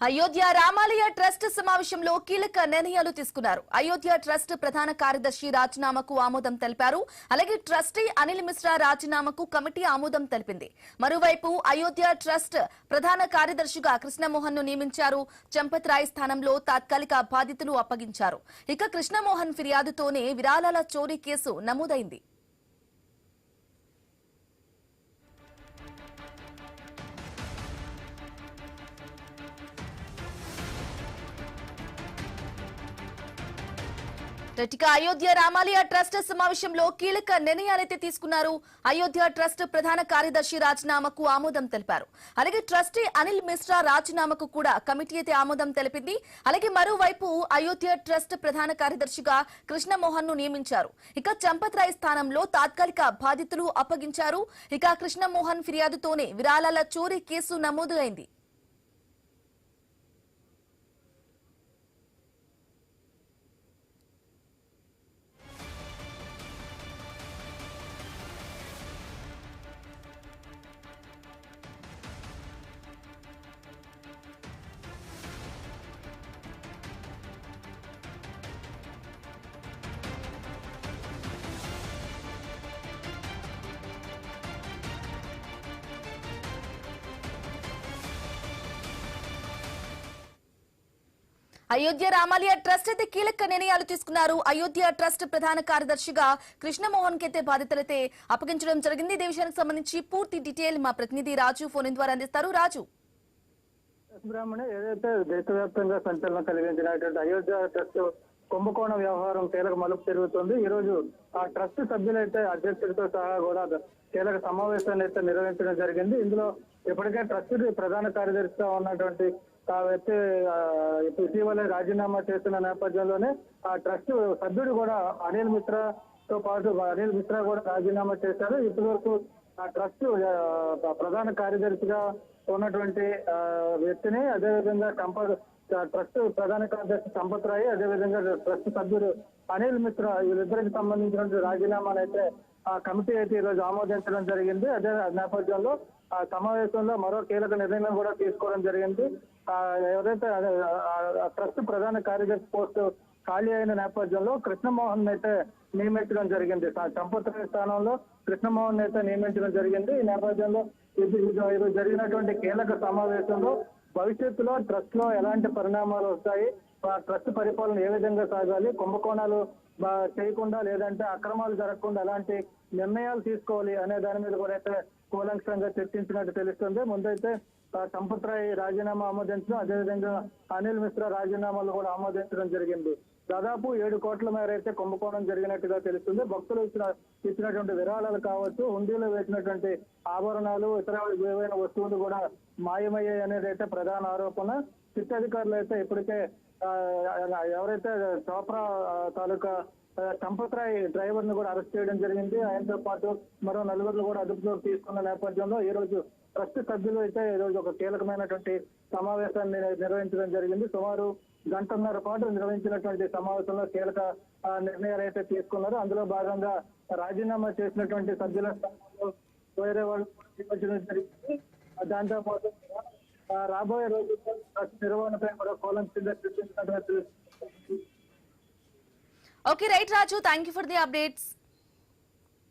అయోధ్య రామాలయ ట్రస్ట్ సమావేశంలో కీలక నిర్ణయాలు తీసుకున్నారు. అయోధ్య ట్రస్ట్ ప్రధాన కార్యదర్శి రాజీనామాకు ఆమోదం తెలిపారు. అలాగే ట్రస్టీ అనిల్ మిశ్రా రాజీనామాకు కమిటీ ఆమోదం తెలిపింది. మరోవైపు అయోధ్య ట్రస్ట్ ప్రధాన కార్యదర్శిగా కృష్ణమోహన్ ను నియమించారు. చంపత్ రాయ్ స్థానంలో తాత్కాలిక బాధ్యతలు అప్పగించారు. ఇక కృష్ణమోహన్ ఫిర్యాదుతోనే విరాళాల చోరీ కేసు నమోదైంది. అయోధ్య రామాలయ ట్రస్ట్ సమావేశంలో కీలక నిర్ణయాలైతే తీసుకున్నారు. అయోధ్య ట్రస్ట్ ప్రధాన కార్యదర్శి రాజీనామాకు ఆమోదం తెలిపారు. అలాగే ట్రస్టీ అనిల్ మిశ్రా రాజీనామాకు కూడా కమిటీ అయితే ఆమోదం తెలిపింది. అలాగే మరోవైపు అయోధ్య ట్రస్ట్ ప్రధాన కార్యదర్శిగా కృష్ణమోహన్ ను నియమించారు. ఇక చంపత్ రాయ్ స్థానంలో తాత్కాలిక బాధ్యతలు అప్పగించారు. ఇక కృష్ణమోహన్ ఫిర్యాదుతోనే విరాళాల చోరీ కేసు నమోదు అయింది. అయోధ్య రామాలయ ట్రస్ట్ అయితే కీలక నిర్ణయాలు తీసుకున్నారు. అయోధ్య ట్రస్ట్ ప్రధాన కార్యదర్శిగా కృష్ణమోహన్ కి అయితే బాధ్యతలైతే అప్పగించడం జరిగింది. ఈ విషయానికి సంబంధించి పూర్తి డీటెయిల్ మా ప్రతినిధి రాజు ఫోన్ ద్వారా అందిస్తారు. రాజు, ఏదైతే దేశవ్యాప్తంగా సంచలనం కలిగించినటువంటి అయోధ్య ట్రస్ట్ కుంభకోణ వ్యవహారం కీలక మలుపు తిరుగుతుంది. ఈ రోజు ఆ ట్రస్ట్ సభ్యులైతే అధ్యక్షుడితో సహా కూడా కీలక సమావేశాన్ని అయితే నిర్వహించడం జరిగింది. ఇందులో ఇప్పటికే ట్రస్ట్ ప్రధాన కార్యదర్శిగా ఉన్నటువంటి ఆ వ్యక్తి ఇటీవలే రాజీనామా చేస్తున్న నేపథ్యంలోనే ఆ ట్రస్ట్ సభ్యుడు కూడా అనిల్ మిశ్రాతో పాటు అనిల్ మిశ్రా కూడా రాజీనామా చేశారు. ఇప్పటి వరకు ఆ ట్రస్ట్ ప్రధాన కార్యదర్శిగా ఉన్నటువంటి వ్యక్తిని, అదేవిధంగా ట్రస్ట్ ప్రధాన కార్యదర్శి చంపత్ రాయ్, అదేవిధంగా ట్రస్ట్ సభ్యుడు అనిల్ మిశ్రా వీళ్ళిద్దరికి సంబంధించినటువంటి రాజీనామాలు అయితే ఆ కమిటీ అయితే ఈ రోజు ఆమోదించడం జరిగింది. అదే నేపథ్యంలో ఆ సమావేశంలో మరో కీలక నిర్ణయం కూడా తీసుకోవడం జరిగింది. ఎవరైతే ట్రస్ట్ ప్రధాన కార్యదర్శి పోస్టు ఖాళీ అయిన నేపథ్యంలో కృష్ణమోహన్ అయితే నియమించడం జరిగింది. చంపత్ రాయ్ స్థానంలో కృష్ణమోహన్ అయితే నియమించడం జరిగింది. ఈ నేపథ్యంలో ఇది జరిగినటువంటి కీలక సమావేశంలో భవిష్యత్తులో ట్రస్ట్ లో ఎలాంటి పరిణామాలు వస్తాయి, ట్రస్ట్ పరిపాలన ఏ విధంగా సాగాలి, కుంభకోణాలు చేయకుండా లేదంటే అక్రమాలు జరగకుండా ఎలాంటి నిర్ణయాలు తీసుకోవాలి అనే దాని మీద కూడా అయితే కూలంకషంగా చర్చించినట్టు తెలుస్తుంది. ముందైతే చంపత్ రాయ్ రాజీనామా ఆమోదించడం, అదేవిధంగా అనిల్ మిశ్రా రాజీనామాలు కూడా ఆమోదించడం జరిగింది. దాదాపు 7 కోట్ల మేర అయితే కుంభకోణం జరిగినట్టుగా తెలుస్తుంది. భక్తులు ఇచ్చినటువంటి విరాళాలు కావచ్చు, హుండీలో వేసినటువంటి ఆభరణాలు, ఇతర ఏవైన వస్తువులు కూడా మాయమయ్యాయి అనేది అయితే ప్రధాన ఆరోపణ. సిట్ అధికారులు అయితే ఇప్పటికే ఎవరైతే చోప్రా తాలూకా చంపత్ రాయ్ డ్రైవర్ ను కూడా అరెస్ట్ చేయడం జరిగింది. ఆయనతో పాటు మరో 4 కూడా అదుపులోకి తీసుకున్న నేపథ్యంలో ఈ రోజు ట్రస్ట్ సభ్యులు అయితే ఈ రోజు ఒక కీలకమైనటువంటి సమావేశాన్ని నిర్వహించడం జరిగింది. సుమారు 1.5 పాటు నిర్వహించినటువంటి సమావేశంలో కీలక నిర్ణయాలు అయితే తీసుకున్నారు. అందులో భాగంగా రాజీనామా చేసినటువంటి సభ్యుల స్థానంలో వేరే వాళ్ళు నిర్వహించడం జరిగింది. దాంతో పాటు రాబోయే రోజుల్లో ట్రస్ట్ నిర్వహణపై కూడా కూలంకషంగా చర్చించినట్టు. Okay right Raju, thank you for the updates.